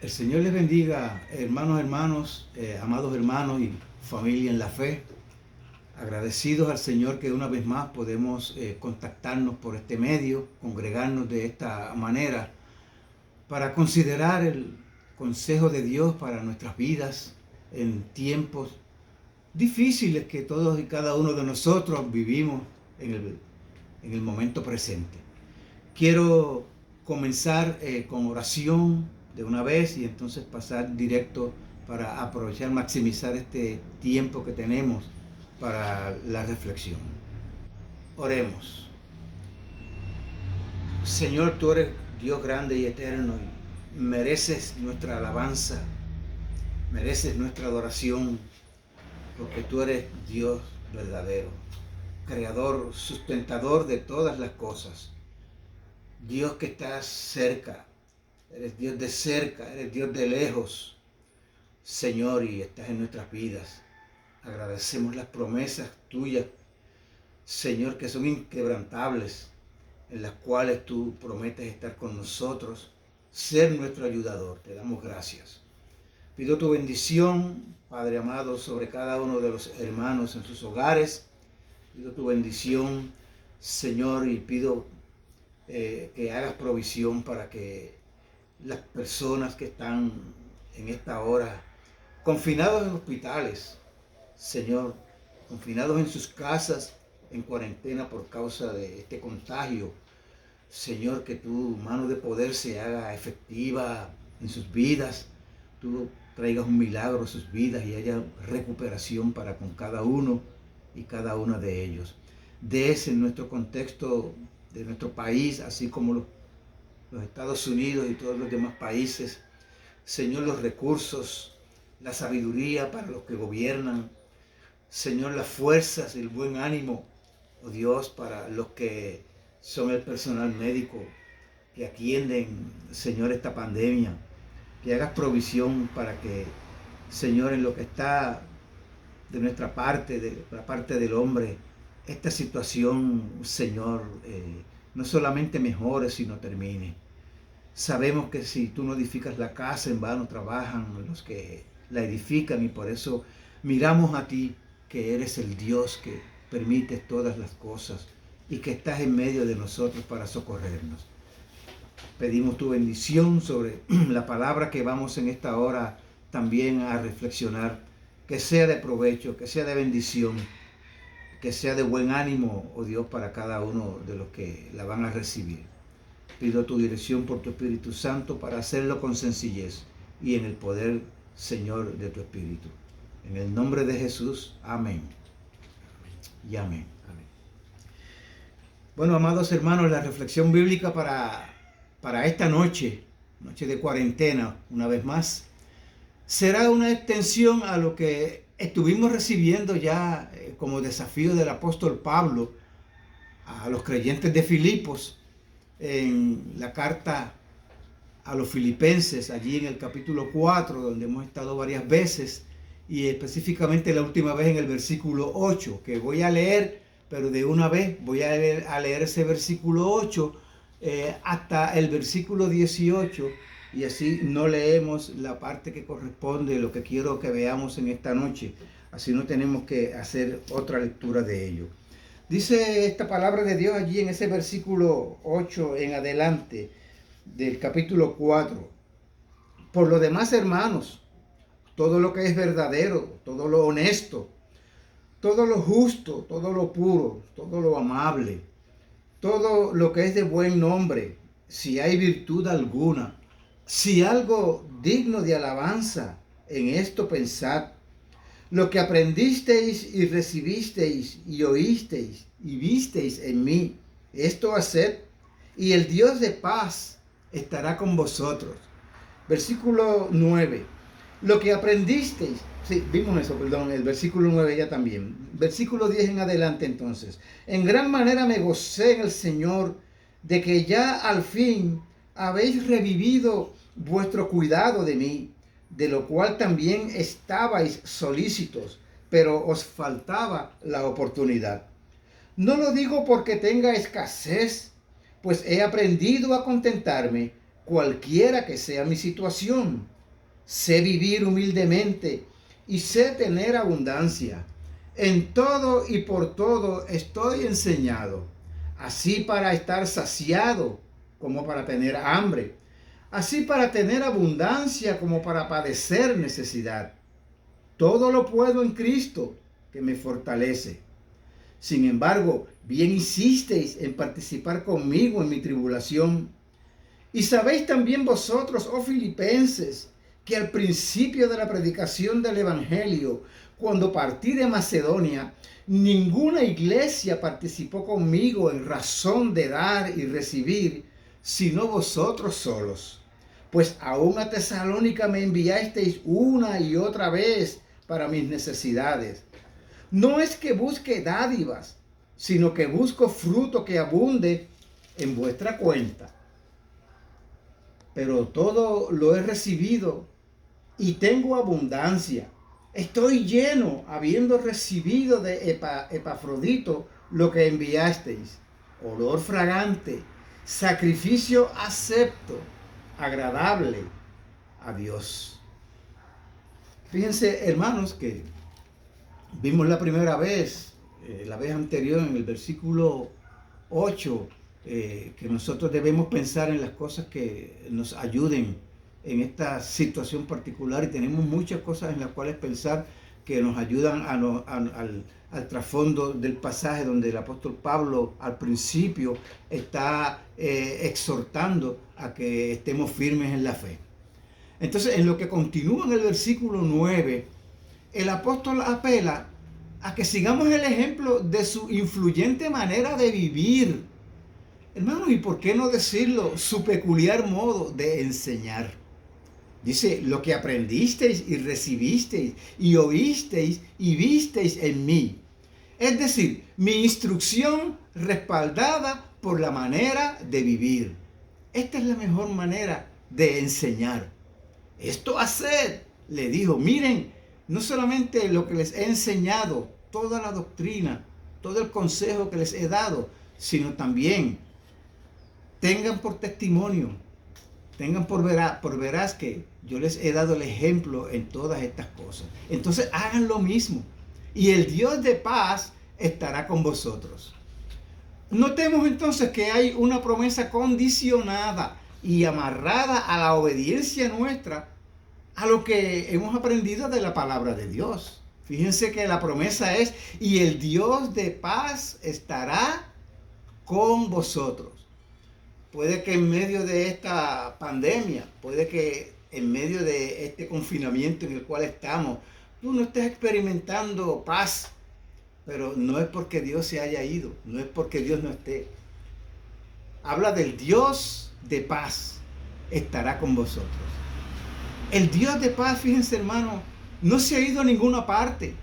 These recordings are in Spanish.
El Señor les bendiga, amados hermanos y familia en la fe. Agradecidos al Señor que una vez más podemos contactarnos por este medio, congregarnos de esta manera para considerar el consejo de Dios para nuestras vidas en tiempos difíciles que todos y cada uno de nosotros vivimos en el momento presente. Quiero comenzar con oración de una vez y entonces pasar directo para aprovechar, maximizar este tiempo que tenemos para la reflexión. Oremos. Señor, tú eres Dios grande y eterno y mereces nuestra alabanza, mereces nuestra adoración, porque tú eres Dios verdadero, creador, sustentador de todas las cosas. Dios que estás cerca, eres Dios de cerca, eres Dios de lejos, Señor, y estás en nuestras vidas. Agradecemos las promesas tuyas, Señor, que son inquebrantables, en las cuales tú prometes estar con nosotros, ser nuestro ayudador. Te damos gracias. Pido tu bendición, Padre amado, sobre cada uno de los hermanos en sus hogares. Pido tu bendición, Señor, y pido que hagas provisión para que las personas que están en esta hora confinados en hospitales, Señor, confinados en sus casas, en cuarentena por causa de este contagio, Señor, que tu mano de poder se haga efectiva en sus vidas, tú traigas un milagro a sus vidas y haya recuperación para con cada uno y cada una de ellos. Des en nuestro contexto de nuestro país, así como los Estados Unidos y todos los demás países, Señor, los recursos, la sabiduría para los que gobiernan, Señor, las fuerzas, el buen ánimo, oh Dios, para los que son el personal médico que atienden, Señor, esta pandemia, que hagas provisión para que, Señor, en lo que está de nuestra parte, de la parte del hombre, esta situación, Señor, no solamente mejore, sino termine. Sabemos que si tú no edificas la casa, en vano trabajan los que la edifican, y por eso miramos a ti, que eres el Dios que permites todas las cosas y que estás en medio de nosotros para socorrernos. Pedimos tu bendición sobre la palabra que vamos en esta hora también a reflexionar, que sea de provecho, que sea de bendición, que sea de buen ánimo, oh Dios, para cada uno de los que la van a recibir. Pido tu dirección por tu Espíritu Santo para hacerlo con sencillez y en el poder, Señor, de tu Espíritu. En el nombre de Jesús, amén. Y amén. Amén. Bueno, amados hermanos, la reflexión bíblica para esta noche de cuarentena, una vez más, será una extensión a lo que estuvimos recibiendo ya como desafío del apóstol Pablo a los creyentes de Filipos en la carta a los filipenses, allí en el capítulo 4, donde hemos estado varias veces, y específicamente la última vez en el versículo 8, que voy a leer, pero de una vez voy a leer ese versículo 8 hasta el versículo 18, y así no leemos la parte que corresponde, lo que quiero que veamos en esta noche, así no tenemos que hacer otra lectura de ello. Dice esta palabra de Dios allí en ese versículo 8 en adelante del capítulo 4. Por lo demás, hermanos, todo lo que es verdadero, todo lo honesto, todo lo justo, todo lo puro, todo lo amable, todo lo que es de buen nombre, si hay virtud alguna, si algo digno de alabanza, en esto pensad. Lo que aprendisteis y recibisteis y oísteis y visteis en mí, esto haced, y el Dios de paz estará con vosotros. Versículo 9. Lo que aprendisteis, sí, vimos eso, perdón, el versículo 9 ya también. Versículo 10 en adelante entonces. En gran manera me gocé en el Señor de que ya al fin habéis revivido vuestro cuidado de mí, de lo cual también estabais solícitos, pero os faltaba la oportunidad. No lo digo porque tenga escasez, pues he aprendido a contentarme cualquiera que sea mi situación. Sé vivir humildemente y sé tener abundancia. En todo y por todo estoy enseñado, así para estar saciado como para tener hambre, así para tener abundancia como para padecer necesidad. Todo lo puedo en Cristo que me fortalece. Sin embargo, bien hicisteis en participar conmigo en mi tribulación. Y sabéis también vosotros, oh filipenses, que al principio de la predicación del Evangelio, cuando partí de Macedonia, ninguna iglesia participó conmigo en razón de dar y recibir, sino vosotros solos. Pues aún a Tesalónica me enviasteis una y otra vez para mis necesidades. No es que busque dádivas, sino que busco fruto que abunde en vuestra cuenta. Pero todo lo he recibido y tengo abundancia. Estoy lleno, habiendo recibido de Epafrodito lo que enviasteis, olor fragante, sacrificio acepto, agradable a Dios. Fíjense, hermanos, que vimos la primera vez, la vez anterior en el versículo 8, que nosotros debemos pensar en las cosas que nos ayuden en esta situación particular, y tenemos muchas cosas en las cuales pensar que nos ayudan al trasfondo del pasaje donde el apóstol Pablo al principio está exhortando a que estemos firmes en la fe. Entonces, en lo que continúa en el versículo 9, el apóstol apela a que sigamos el ejemplo de su influyente manera de vivir. Hermanos, ¿y por qué no decirlo? Su peculiar modo de enseñar. Dice, lo que aprendisteis y recibisteis y oísteis y visteis en mí. Es decir, mi instrucción respaldada por la manera de vivir. Esta es la mejor manera de enseñar. Esto haced, le dijo, miren, no solamente lo que les he enseñado, toda la doctrina, todo el consejo que les he dado, sino también tengan por testimonio, tengan por veraz que yo les he dado el ejemplo en todas estas cosas. Entonces hagan lo mismo y el Dios de paz estará con vosotros. Notemos entonces que hay una promesa condicionada y amarrada a la obediencia nuestra a lo que hemos aprendido de la palabra de Dios. Fíjense que la promesa es, y el Dios de paz estará con vosotros. Puede que en medio de esta pandemia, puede que en medio de este confinamiento en el cual estamos, tú no estés experimentando paz, pero no es porque Dios se haya ido, no es porque Dios no esté. Habla del Dios de paz, estará con vosotros. El Dios de paz, fíjense hermano, no se ha ido a ninguna parte.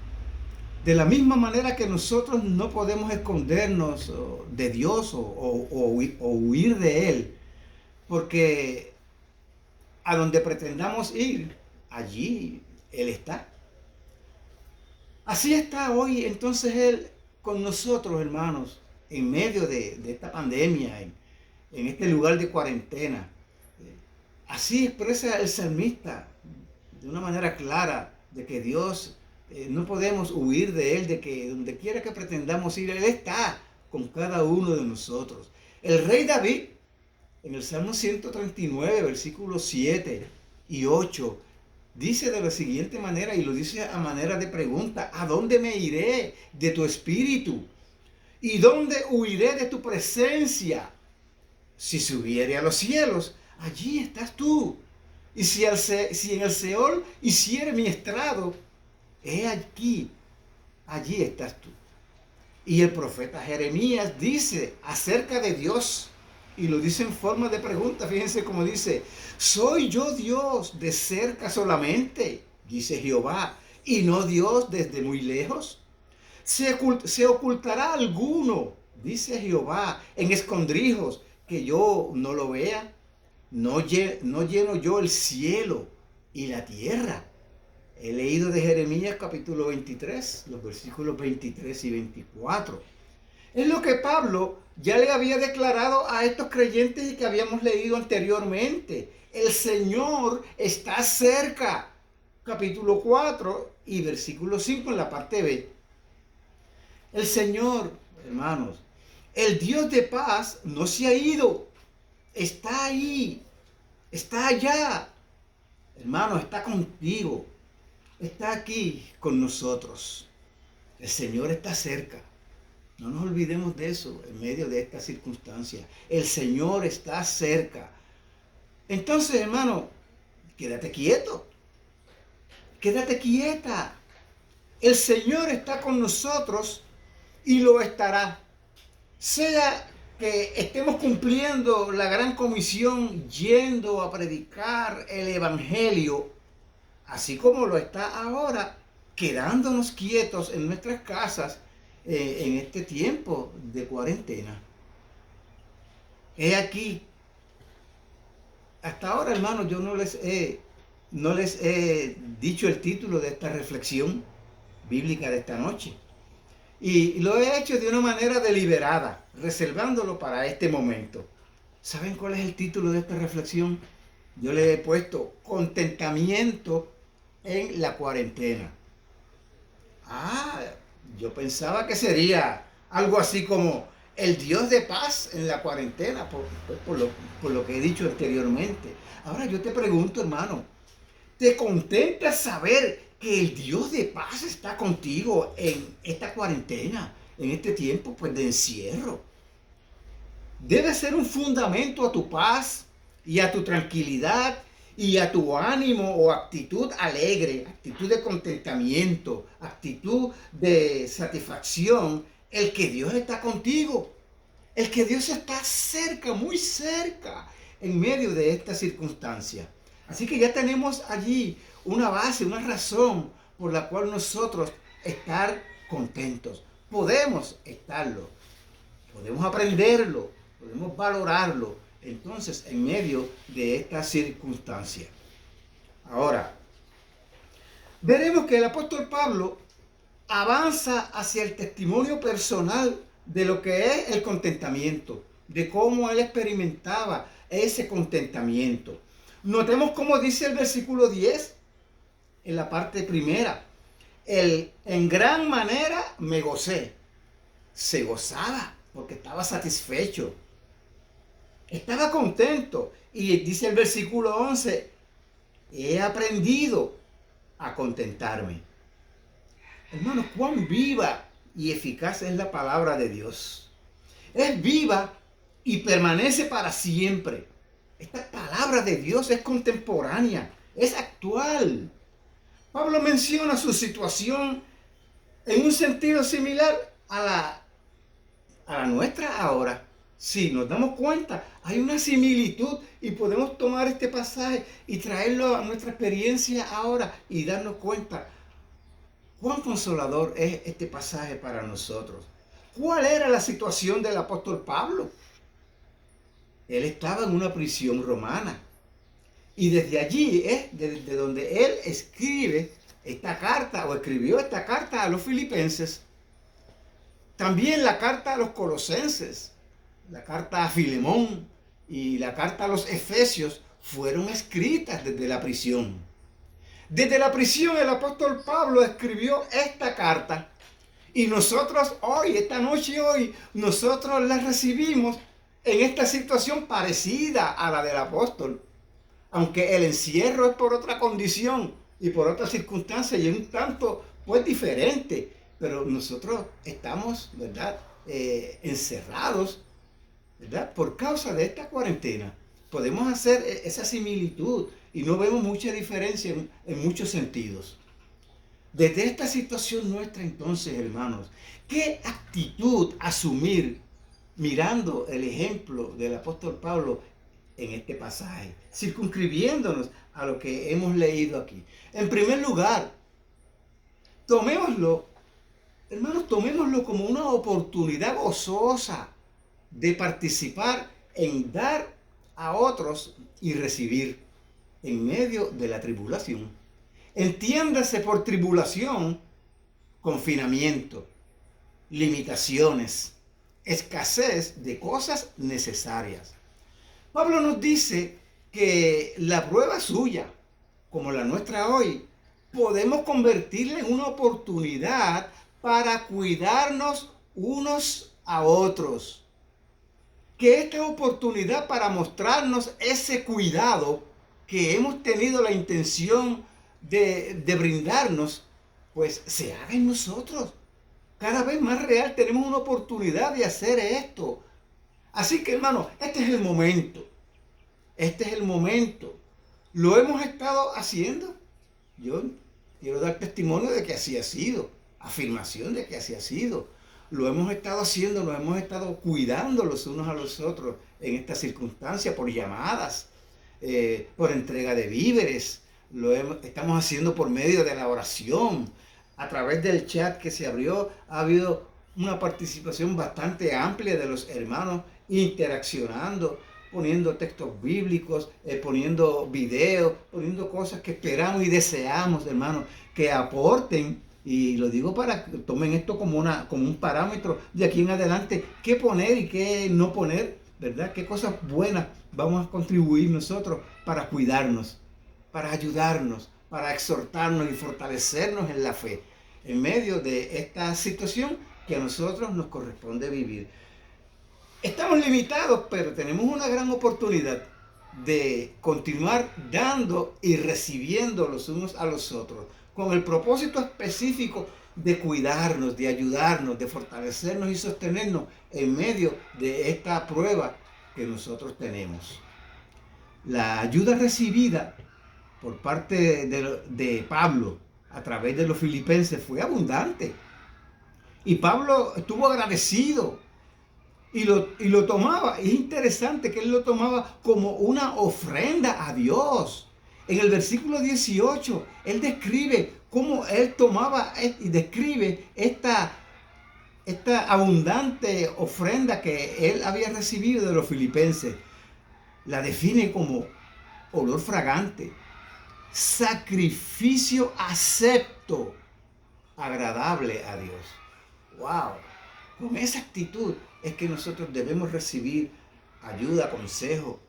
De la misma manera que nosotros no podemos escondernos de Dios o huir de Él, porque a donde pretendamos ir, allí Él está. Así está hoy entonces Él con nosotros, hermanos, en medio de esta pandemia, en este lugar de cuarentena. Así expresa el salmista de una manera clara de que Dios, no podemos huir de Él, de que donde quiera que pretendamos ir, Él está con cada uno de nosotros. El rey David, en el Salmo 139, versículos 7 y 8, dice de la siguiente manera, y lo dice a manera de pregunta: ¿a dónde me iré de tu espíritu? ¿Y dónde huiré de tu presencia? Si subiere a los cielos, allí estás tú. Y si en el Seol hiciere mi estrado, he aquí, allí estás tú. Y el profeta Jeremías dice acerca de Dios, y lo dice en forma de pregunta. Fíjense cómo dice: ¿soy yo Dios de cerca solamente? Dice Jehová, y no Dios desde muy lejos. ¿Se ocultará alguno, dice Jehová, en escondrijos que yo no lo vea? ¿No lleno yo el cielo y la tierra? He leído de Jeremías capítulo 23, los versículos 23 y 24. Es lo que Pablo ya le había declarado a estos creyentes y que habíamos leído anteriormente. El Señor está cerca. Capítulo 4 y versículo 5 en la parte B. El Señor, hermanos, el Dios de paz no se ha ido. Está ahí. Está allá. Hermano, está contigo. Está aquí con nosotros. El Señor está cerca. No nos olvidemos de eso en medio de esta circunstancia. El Señor está cerca. Entonces, hermano, quédate quieto. Quédate quieta. El Señor está con nosotros y lo estará. Sea que estemos cumpliendo la gran comisión yendo a predicar el Evangelio, así como lo está ahora, quedándonos quietos en nuestras casas en este tiempo de cuarentena. He aquí, hasta ahora, hermanos, yo no les he dicho el título de esta reflexión bíblica de esta noche. Y lo he hecho de una manera deliberada, reservándolo para este momento. ¿Saben cuál es el título de esta reflexión? Yo le he puesto contentamiento en la cuarentena. Yo pensaba que sería algo así como el Dios de paz en la cuarentena, por lo que he dicho anteriormente. Ahora yo te pregunto, hermano, ¿te contenta saber que el Dios de paz está contigo en esta cuarentena, en este tiempo pues de encierro? Debe ser un fundamento a tu paz y a tu tranquilidad y a tu ánimo o actitud alegre, actitud de contentamiento, actitud de satisfacción, el que Dios está contigo, el que Dios está cerca, muy cerca, en medio de esta circunstancia. Así que ya tenemos allí una base, una razón por la cual nosotros estar contentos. Podemos estarlo, podemos aprenderlo, podemos valorarlo, entonces, en medio de esta circunstancia. Ahora, veremos que el apóstol Pablo avanza hacia el testimonio personal de lo que es el contentamiento, de cómo él experimentaba ese contentamiento. Notemos cómo dice el versículo 10, en la parte primera. En gran manera me gocé. Se gozaba porque estaba satisfecho. Estaba contento. Y dice el versículo 11, he aprendido a contentarme. Hermanos, cuán viva y eficaz es la palabra de Dios. Es viva y permanece para siempre. Esta palabra de Dios es contemporánea, es actual. Pablo menciona su situación en un sentido similar a la nuestra ahora. Si nos damos cuenta, hay una similitud y podemos tomar este pasaje y traerlo a nuestra experiencia ahora y darnos cuenta cuán consolador es este pasaje para nosotros. ¿Cuál era la situación del apóstol Pablo? Él estaba en una prisión romana. Y desde allí es desde donde él escribe esta carta o escribió esta carta a los filipenses. También la carta a los colosenses, la carta a Filemón y la carta a los efesios fueron escritas desde la prisión. Desde la prisión el apóstol Pablo escribió esta carta y nosotros hoy, esta noche hoy, nosotros la recibimos en esta situación parecida a la del apóstol. Aunque el encierro es por otra condición y por otra circunstancia y es un tanto pues diferente, pero nosotros estamos, ¿verdad?, encerrados, ¿verdad?, por causa de esta cuarentena. Podemos hacer esa similitud y no vemos mucha diferencia en muchos sentidos. Desde esta situación nuestra entonces, hermanos, ¿qué actitud asumir mirando el ejemplo del apóstol Pablo en este pasaje, circunscribiéndonos a lo que hemos leído aquí? En primer lugar, tomémoslo, hermanos, tomémoslo como una oportunidad gozosa de participar en dar a otros y recibir en medio de la tribulación. Entiéndase por tribulación, confinamiento, limitaciones, escasez de cosas necesarias. Pablo nos dice que la prueba suya, como la nuestra hoy, podemos convertirla en una oportunidad para cuidarnos unos a otros. Que esta oportunidad para mostrarnos ese cuidado que hemos tenido la intención de brindarnos, pues se haga en nosotros. Cada vez más real tenemos una oportunidad de hacer esto. Así que, hermano, este es el momento. Este es el momento. Lo hemos estado haciendo. Yo quiero dar testimonio de que así ha sido. Afirmación de que así ha sido. Lo hemos estado haciendo, nos hemos estado cuidando los unos a los otros en esta circunstancia por llamadas, por entrega de víveres. Estamos haciendo por medio de la oración. A través del chat que se abrió ha habido una participación bastante amplia de los hermanos interaccionando, poniendo textos bíblicos, poniendo videos, poniendo cosas que esperamos y deseamos, hermanos, que aporten. Y lo digo para que tomen esto como un parámetro de aquí en adelante, qué poner y qué no poner, ¿verdad? Qué cosas buenas vamos a contribuir nosotros para cuidarnos, para ayudarnos, para exhortarnos y fortalecernos en la fe, en medio de esta situación que a nosotros nos corresponde vivir. Estamos limitados, pero tenemos una gran oportunidad de continuar dando y recibiendo los unos a los otros, con el propósito específico de cuidarnos, de ayudarnos, de fortalecernos y sostenernos en medio de esta prueba que nosotros tenemos. La ayuda recibida por parte de Pablo a través de los filipenses fue abundante. Y Pablo estuvo agradecido y lo tomaba. Es interesante que él lo tomaba como una ofrenda a Dios. En el versículo 18, él describe cómo él tomaba y describe esta abundante ofrenda que él había recibido de los filipenses. La define como olor fragante, sacrificio acepto, agradable a Dios. ¡Wow! Con esa actitud es que nosotros debemos recibir ayuda, consejo.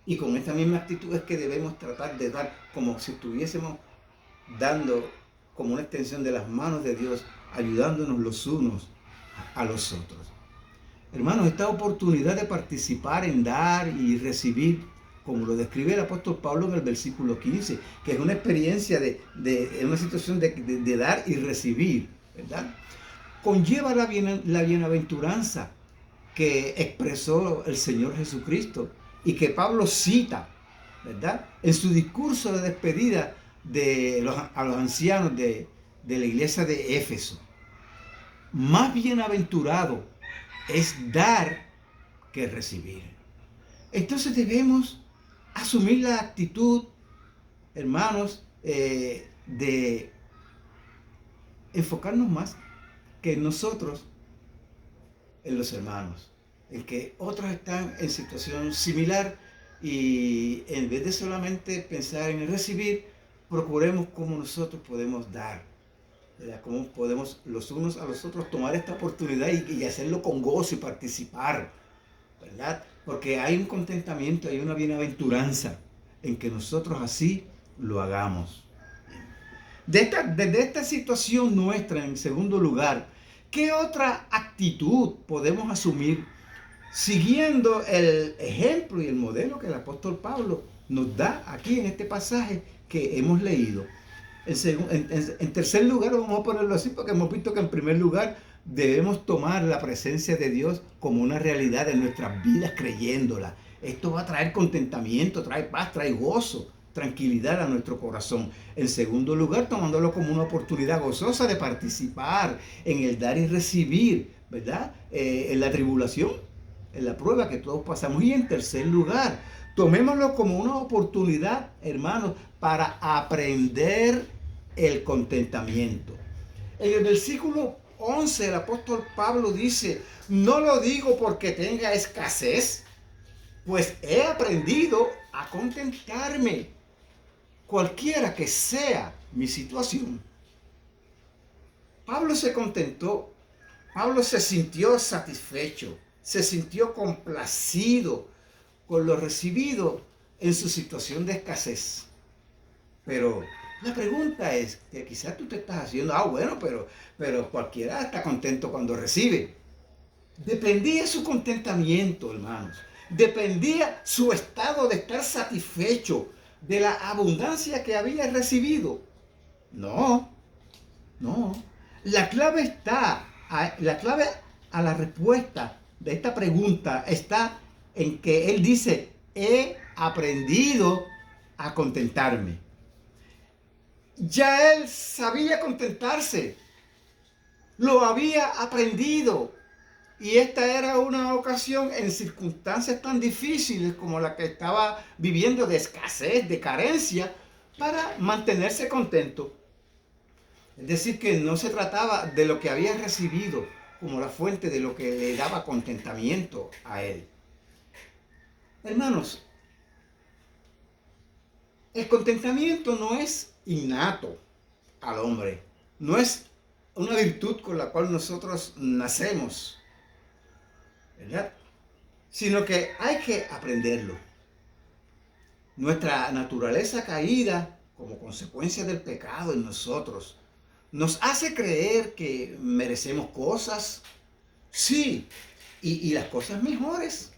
Y con esta misma actitud es que debemos tratar de dar como si estuviésemos dando como una extensión de las manos de Dios, ayudándonos los unos a los otros. Hermanos, esta oportunidad de participar en dar y recibir, como lo describe el apóstol Pablo en el versículo 15, que es una experiencia de una situación de dar y recibir, ¿verdad? Conlleva la bienaventuranza que expresó el Señor Jesucristo y que Pablo cita, ¿verdad?, en su discurso de despedida a los ancianos de la iglesia de Éfeso. Más bienaventurado es dar que recibir. Entonces debemos asumir la actitud, hermanos, de enfocarnos más que nosotros en los hermanos, en que otros están en situación similar, y en vez de solamente pensar en el recibir, procuremos cómo nosotros podemos dar, ¿verdad? Cómo podemos los unos a los otros tomar esta oportunidad y hacerlo con gozo y participar, ¿verdad? Porque hay un contentamiento, hay una bienaventuranza en que nosotros así lo hagamos. Desde esta situación nuestra, en segundo lugar, ¿qué otra actitud podemos asumir siguiendo el ejemplo y el modelo que el apóstol Pablo nos da aquí en este pasaje que hemos leído? En tercer lugar, vamos a ponerlo así porque hemos visto que en primer lugar debemos tomar la presencia de Dios como una realidad en nuestras vidas, creyéndola. Esto va a traer contentamiento, trae paz, trae gozo, tranquilidad a nuestro corazón. En segundo lugar, tomándolo como una oportunidad gozosa de participar en el dar y recibir, ¿verdad? En la tribulación, en la prueba que todos pasamos. Y en tercer lugar, tomémoslo como una oportunidad, hermanos, para aprender el contentamiento. En el versículo 11, el apóstol Pablo dice: no lo digo porque tenga escasez, pues he aprendido a contentarme, cualquiera que sea mi situación. Pablo se contentó Pablo se sintió satisfecho, se sintió complacido con lo recibido en su situación de escasez. Pero la pregunta es que quizás tú te estás haciendo, bueno, pero cualquiera está contento cuando recibe. Dependía su contentamiento, hermanos. Dependía su estado de estar satisfecho de la abundancia que había recibido. No, no. La clave a la respuesta de esta pregunta está en que él dice, he aprendido a contentarme. Ya él sabía contentarse, lo había aprendido. Y esta era una ocasión en circunstancias tan difíciles como la que estaba viviendo, de escasez, de carencia, para mantenerse contento. Es decir, que no se trataba de lo que había recibido como la fuente de lo que le daba contentamiento a él. Hermanos, el contentamiento no es innato al hombre, no es una virtud con la cual nosotros nacemos, ¿verdad? Sino que hay que aprenderlo. Nuestra naturaleza caída, como consecuencia del pecado en nosotros, nos hace creer que merecemos cosas, sí, y las cosas mejores.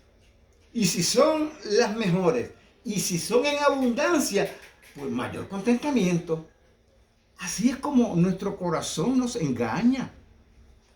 Y si son las mejores, y si son en abundancia, pues mayor contentamiento. Así es como nuestro corazón nos engaña.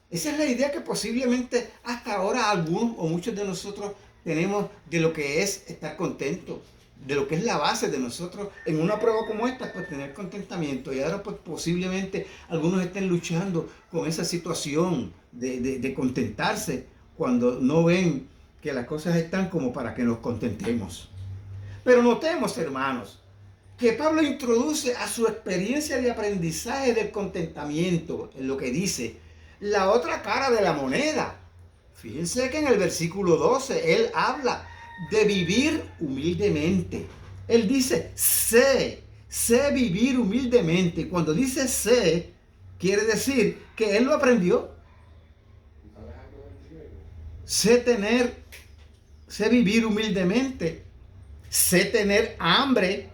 Esa es la idea que posiblemente hasta ahora algunos o muchos de nosotros tenemos de lo que es estar contentos, de lo que es la base de nosotros en una prueba como esta, pues tener contentamiento. Y ahora pues posiblemente algunos estén luchando con esa situación de contentarse cuando no ven que las cosas están como para que nos contentemos. Pero notemos, hermanos, que Pablo introduce a su experiencia de aprendizaje del contentamiento en lo que dice la otra cara de la moneda. Fíjense que en el versículo 12 él habla de vivir humildemente. Él dice, sé vivir humildemente. Y cuando dice sé, quiere decir que él lo aprendió. Sé vivir humildemente. Sé tener hambre.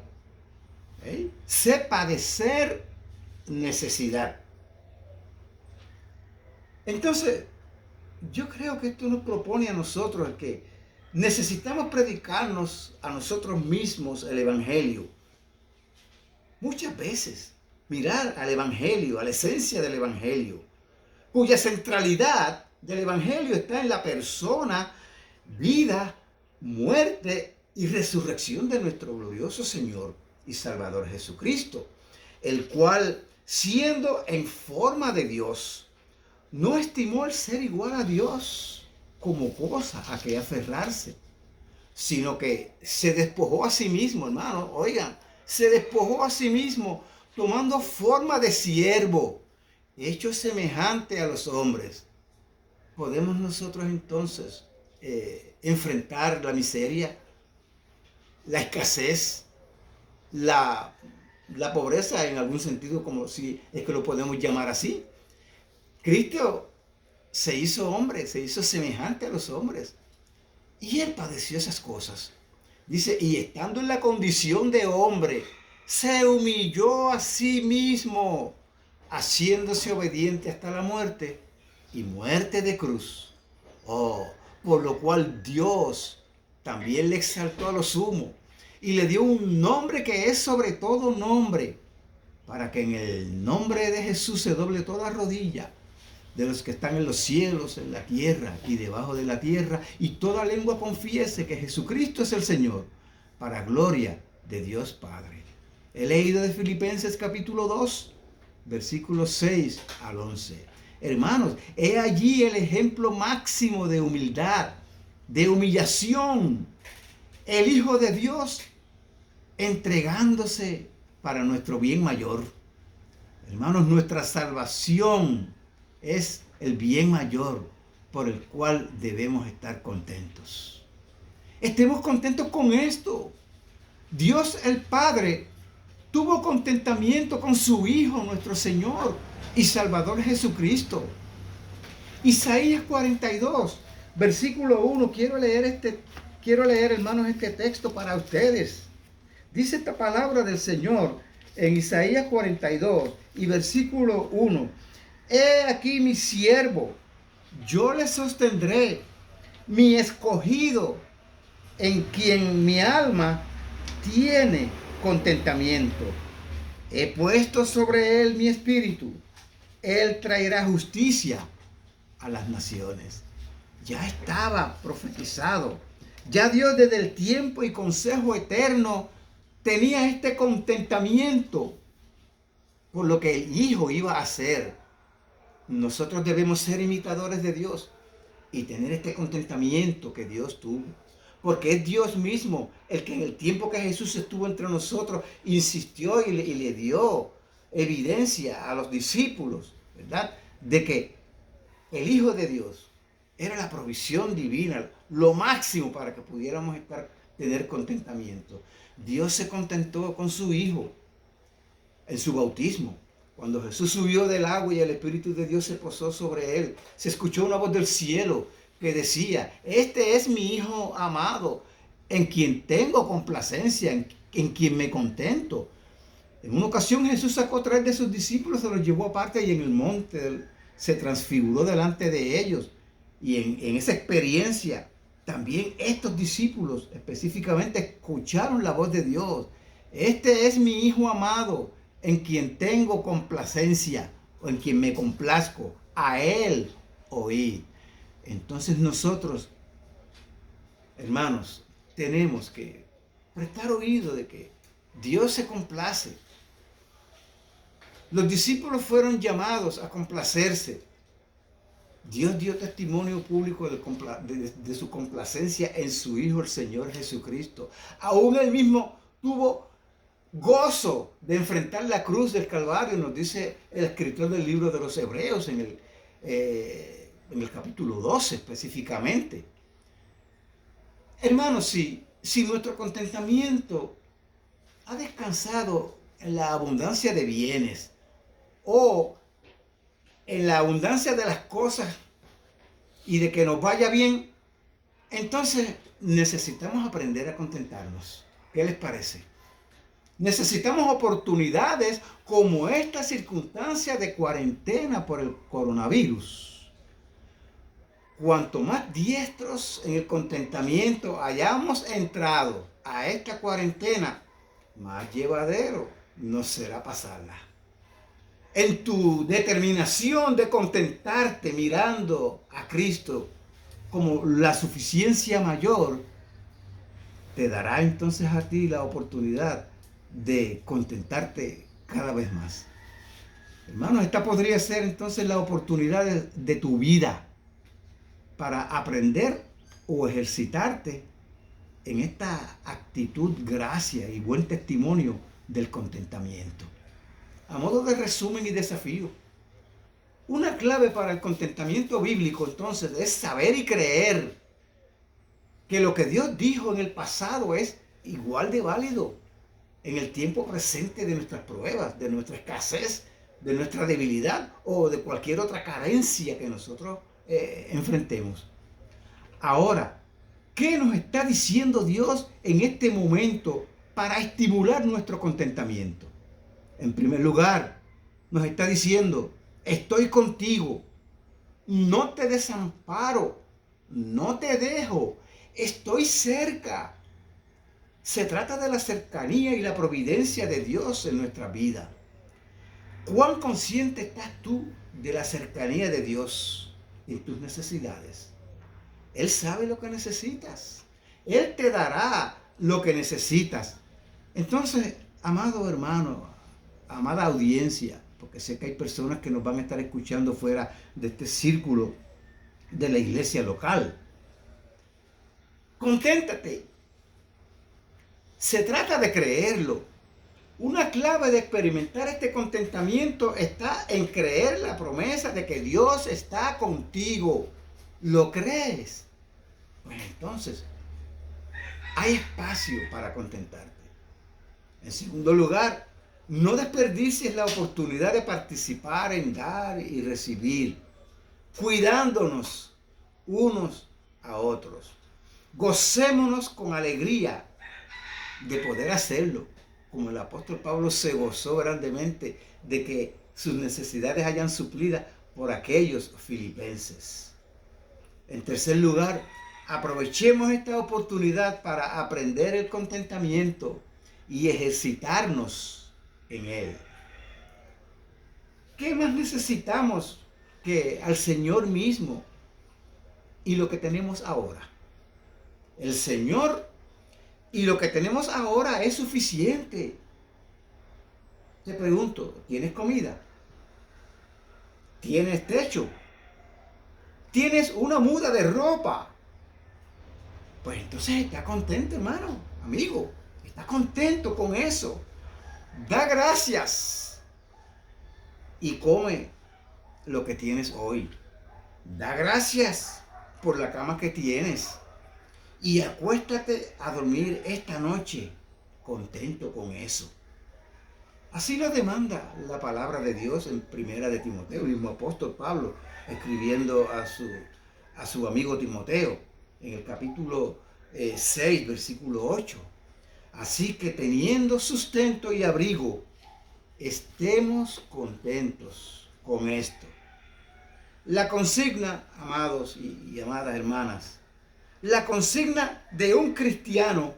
Sé padecer necesidad. Entonces, yo creo que esto nos propone a nosotros el que necesitamos predicarnos a nosotros mismos el Evangelio. Muchas veces, mirar al Evangelio, a la esencia del Evangelio, cuya centralidad del Evangelio está en la persona, vida, muerte y resurrección de nuestro glorioso Señor y Salvador Jesucristo, el cual, siendo en forma de Dios, no estimó el ser igual a Dios como cosa a que aferrarse, sino que se despojó a sí mismo, hermano. Oigan, se despojó a sí mismo, tomando forma de siervo, hecho semejante a los hombres. ¿Podemos nosotros entonces enfrentar la miseria, la escasez, la pobreza en algún sentido, como si es que lo podemos llamar así? Cristo se hizo hombre, se hizo semejante a los hombres. Y él padeció esas cosas. Dice, y estando en la condición de hombre, se humilló a sí mismo, haciéndose obediente hasta la muerte y muerte de cruz. Por lo cual Dios también le exaltó a lo sumo y le dio un nombre que es sobre todo nombre, para que en el nombre de Jesús se doble toda rodilla de los que están en los cielos, en la tierra y debajo de la tierra, y toda lengua confiese que Jesucristo es el Señor, para gloria de Dios Padre. He leído de Filipenses capítulo 2, versículos 6 al 11. Hermanos, he allí el ejemplo máximo de humildad, de humillación. El Hijo de Dios entregándose para nuestro bien mayor. Hermanos, nuestra salvación es el bien mayor por el cual debemos estar contentos. Estemos contentos con esto. Dios el Padre tuvo contentamiento con su Hijo, nuestro Señor y Salvador Jesucristo. Isaías 42, versículo 1. Quiero leer, hermanos, este texto para ustedes. Dice esta palabra del Señor en Isaías 42 y versículo 1. He aquí mi siervo, yo le sostendré, mi escogido, en quien mi alma tiene contentamiento. He puesto sobre él mi espíritu. Él traerá justicia a las naciones. Ya estaba profetizado. Ya Dios desde el tiempo y consejo eterno tenía este contentamiento por lo que el Hijo iba a hacer. Nosotros debemos ser imitadores de Dios y tener este contentamiento que Dios tuvo. Porque es Dios mismo el que en el tiempo que Jesús estuvo entre nosotros insistió y le dio evidencia a los discípulos, ¿verdad? De que el Hijo de Dios era la provisión divina, lo máximo para que pudiéramos tener contentamiento. Dios se contentó con su Hijo en su bautismo. Cuando Jesús subió del agua y el Espíritu de Dios se posó sobre él, se escuchó una voz del cielo que decía: este es mi Hijo amado, en quien tengo complacencia, en quien me contento. En una ocasión Jesús sacó 3 de sus discípulos, se los llevó aparte y en el monte se transfiguró delante de ellos. Y en esa experiencia también estos discípulos específicamente escucharon la voz de Dios. Este es mi Hijo amado, en quien tengo complacencia, o en quien me complazco. A él oí. Entonces nosotros, hermanos, tenemos que prestar oído de que Dios se complace. Los discípulos fueron llamados a complacerse. Dios dio testimonio público de su complacencia en su Hijo, el Señor Jesucristo. Aún él mismo tuvo gozo de enfrentar la cruz del Calvario, nos dice el escritor del libro de los Hebreos en el capítulo 12 específicamente. Hermanos, si nuestro contentamiento ha descansado en la abundancia de bienes o en la abundancia de las cosas y de que nos vaya bien, entonces necesitamos aprender a contentarnos. ¿Qué les parece? Necesitamos oportunidades como esta circunstancia de cuarentena por el coronavirus. Cuanto más diestros en el contentamiento hayamos entrado a esta cuarentena, más llevadero nos será pasarla. En tu determinación de contentarte mirando a Cristo como la suficiencia mayor, te dará entonces a ti la oportunidad de contentarte cada vez más. Hermanos, esta podría ser entonces la oportunidad de tu vida para aprender o ejercitarte en esta actitud, gracia y buen testimonio del contentamiento. A modo de resumen y desafío, una clave para el contentamiento bíblico entonces es saber y creer que lo que Dios dijo en el pasado es igual de válido en el tiempo presente de nuestras pruebas, de nuestra escasez, de nuestra debilidad o de cualquier otra carencia que nosotros enfrentemos. Ahora, ¿qué nos está diciendo Dios en este momento para estimular nuestro contentamiento? En primer lugar, nos está diciendo: estoy contigo, no te desamparo, no te dejo, estoy cerca. Se trata de la cercanía y la providencia de Dios en nuestra vida. ¿Cuán consciente estás tú de la cercanía de Dios en tus necesidades? Él sabe lo que necesitas. Él te dará lo que necesitas. Entonces, amado hermano, amada audiencia, porque sé que hay personas que nos van a estar escuchando fuera de este círculo de la iglesia local. Conténtate. Se trata de creerlo. Una clave de experimentar este contentamiento está en creer la promesa de que Dios está contigo. ¿Lo crees? Pues entonces, hay espacio para contentarte. En segundo lugar, no desperdicies la oportunidad de participar en dar y recibir. cuidándonos unos a otros. Gocémonos con alegría de poder hacerlo, como el apóstol Pablo se gozó grandemente de que sus necesidades hayan suplidas por aquellos filipenses. En tercer lugar, aprovechemos esta oportunidad para aprender el contentamiento y ejercitarnos en él. ¿Qué más necesitamos que al Señor mismo y lo que tenemos ahora? El Señor y lo que tenemos ahora es suficiente. Te pregunto, ¿tienes comida? ¿Tienes techo? ¿Tienes una muda de ropa? Pues entonces está contento, hermano, amigo. Está contento con eso. Da gracias y come lo que tienes hoy. Da gracias por la cama que tienes. Y acuéstate a dormir esta noche contento con eso. Así lo demanda la palabra de Dios en Primera de Timoteo, el mismo apóstol Pablo, escribiendo a su amigo Timoteo, en el capítulo 6, versículo 8. Así que teniendo sustento y abrigo, estemos contentos con esto. La consigna, amados y amadas hermanas, la consigna de un cristiano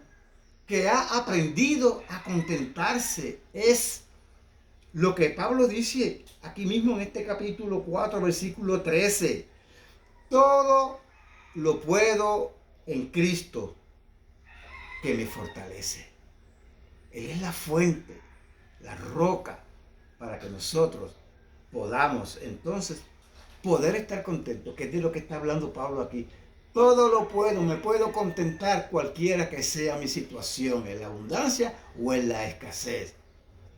que ha aprendido a contentarse es lo que Pablo dice aquí mismo en este capítulo 4, versículo 13. Todo lo puedo en Cristo que me fortalece. Él es la fuente, la roca, para que nosotros podamos entonces poder estar contentos, que es de lo que está hablando Pablo aquí. Todo lo puedo, me puedo contentar cualquiera que sea mi situación, en la abundancia o en la escasez,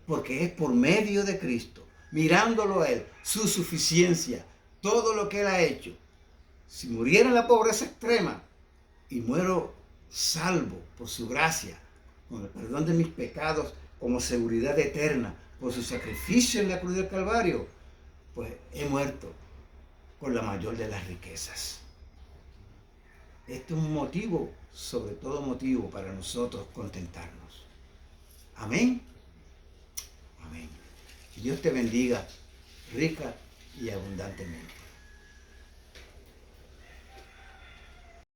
porque es por medio de Cristo, mirándolo a Él, su suficiencia, todo lo que Él ha hecho. Si muriera en la pobreza extrema y muero salvo por su gracia, con el perdón de mis pecados, como seguridad eterna, por su sacrificio en la cruz del Calvario, pues he muerto con la mayor de las riquezas. Este es un motivo, sobre todo motivo, para nosotros contentarnos. Amén. Amén. Que Dios te bendiga rica y abundantemente.